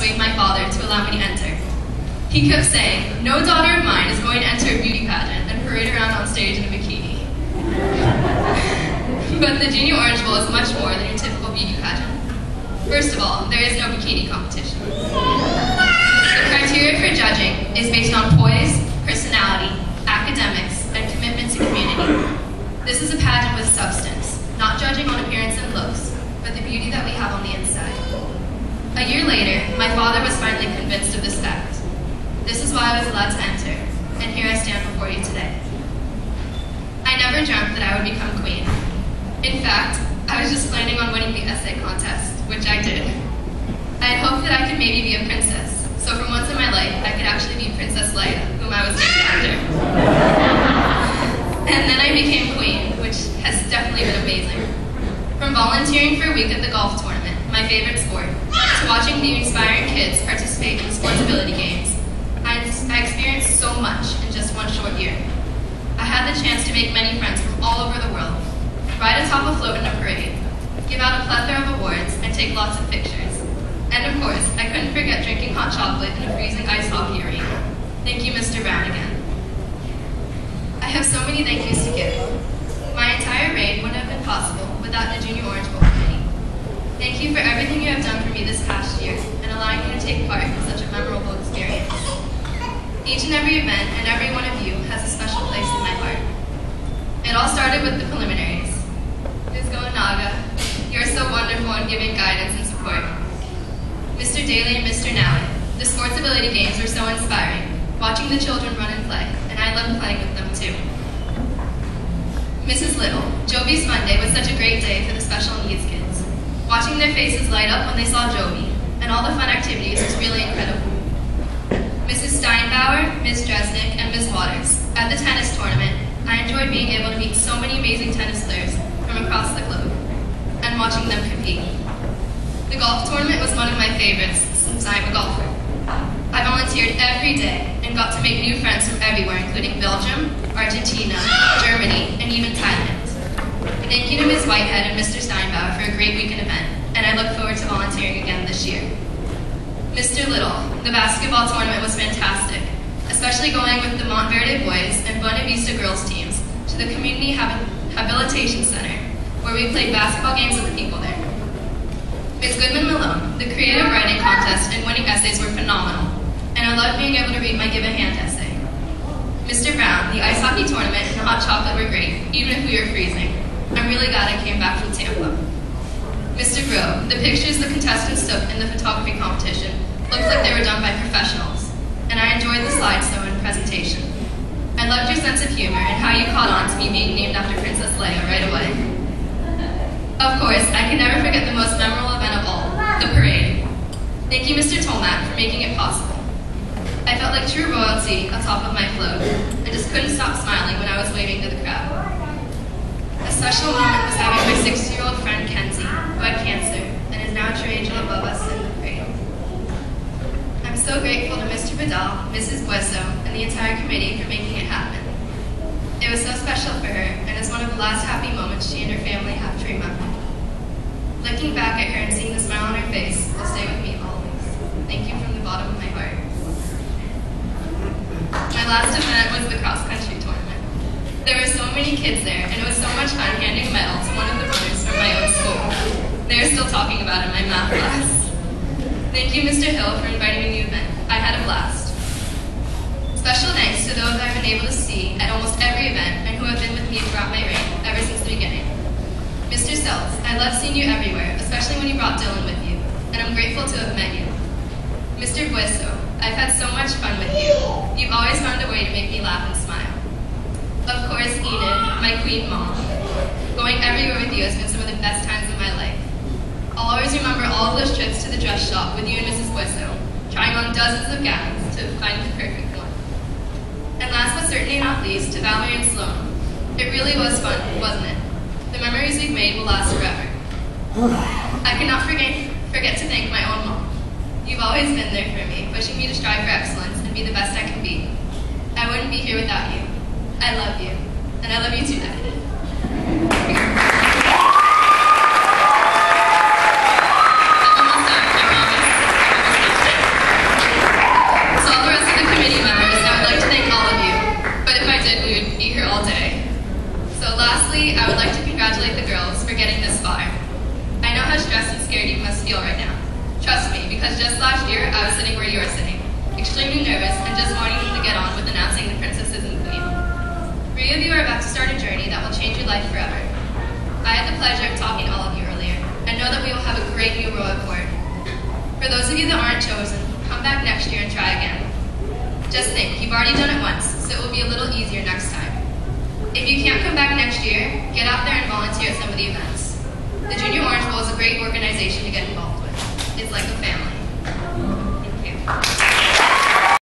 persuade my father to allow me to enter. He kept saying, "No daughter of mine is going to enter a beauty pageant and parade around on stage in a bikini." But the Junior Orange Bowl is much more than your typical beauty pageant. First of all, there is no bikini competition. The criteria for judging is based on poise, personality, academics, and commitment to community. This is a pageant with substance, not judging on appearance and looks, but the beauty that we have on the inside. A year later, my father was finally convinced of this fact. This is why I was allowed to enter, and here I stand before you today. I never dreamt that I would become queen. In fact, I was just planning on winning the essay contest, which I did. I had hoped that I could maybe be a princess, so for once in my life, I could actually be Princess Leia, whom I was named after. And then I became queen, which has definitely been amazing. From volunteering for a week at the golf tournament, my favorite sport, to watching the inspiring kids participate in the sports ability games, I experienced so much in just one short year. I had the chance to make many friends from all over the world, ride atop a float in a parade, give out a plethora of awards, and take lots of pictures. And of course, I couldn't forget drinking hot chocolate in a freezing ice hockey arena. Thank you, Mr. Brown, again. I have so many thank yous to give. My entire reign wouldn't have been possible without the Junior Orange Bowl Committee. Thank you for everything you have done for me this past year and allowing me to take part in such a memorable experience. Each and every event and every one of you has a special place in my heart. It all started with the preliminaries. Ms. Goenaga, you're so wonderful in giving guidance and support. Mr. Daly and Mr. Nally, the sports ability games were so inspiring, watching the children run and play, and I loved playing with them too. Mrs. Little, Jovi's Fun Day was such a great day for the special needs kids. Watching their faces light up when they saw Jovi, and all the fun activities was really incredible. Mrs. Steinbauer, Ms. Dresnick, and Ms. Waters, at the tennis tournament, I enjoyed being able to meet so many amazing tennis players from across the globe, and watching them compete. The golf tournament was one of my favorites since I'm a golfer. I volunteered every day and got to make new friends from everywhere, including Belgium, Argentina, Germany, and even Thailand. Thank you to Ms. Whitehead and Mr. Steinbauer for a great weekend event, and I look forward to volunteering again this year. Mr. Little, the basketball tournament was fantastic, especially going with the Montverde boys and Buena Vista girls teams to the Community Habilitation Center, where we played basketball games with the people there. Ms. Goodman Malone, the creative writing contest and winning essays were phenomenal, and I loved being able to read my Give a Hand essay. Mr. Brown, the ice hockey tournament and the hot chocolate were great, even if we were freezing. I'm really glad I came back from Tampa. Mr. Grove, the pictures the contestants took in the photography competition looked like they were done by professionals, and I enjoyed the slideshow and presentation. I loved your sense of humor and how you caught on to me being named after Princess Leia right away. Of course, I can never forget the most memorable event of all, the parade. Thank you, Mr. Tolmack, for making it possible. I felt like true royalty atop of my float, and just couldn't stop smiling when I was waving to the crowd. A special moment was having my 60-year-old friend Kenzie, who had cancer, and is now a true angel above us in the parade. I'm so grateful to Mr. Vidal, Mrs. Bueso, and the entire committee for making it happen. It was so special for her, and is one of the last happy moments she and her family have to remember. Looking back at her and seeing the smile on her face will stay with me always. Thank you from the bottom of my heart. My last event was the cross-country tournament. There were so many kids there, and it was so much fun handing a medal to one of the runners from my own school. They are still talking about it in my math class. Thank you, Mr. Hill, for inviting me to the event. I had a blast. Special thanks to those I've been able to see at almost every event and who have been with me throughout my reign, ever since the beginning. Mr. Seltz, I love seeing you everywhere, especially when you brought Dylan with you, and I'm grateful to have met you. Mr. Bueso, I've had so much fun with you. You've always found a way to make me laugh and smile. Of course, Enid, my queen mom. Going everywhere with you has been some of the best times of my life. I'll always remember all of those trips to the dress shop with you and Mrs. Bueso, trying on dozens of gowns to find the perfect one. And last but certainly not least, to Valerie and Sloan. It really was fun, wasn't it? The memories we've made will last forever. I cannot forget to thank my own mom. You've always been there for me, pushing me to strive for excellence and be the best I can be. I wouldn't be here without you. I love you. And I love you too, Daddy. because just last year I was sitting where you are sitting, extremely nervous and just wanting to get on with announcing the princesses and queen. 3 of you are about to start a journey that will change your life forever. I had the pleasure of talking to all of you earlier, and know that we will have a great new royal court. For those of you that aren't chosen, come back next year and try again. Just think, you've already done it once, so it will be a little easier next time. If you can't come back next year, get out there and volunteer at some of the events. The Junior Orange Bowl is a great organization to get involved with. It's like a family. Thank you.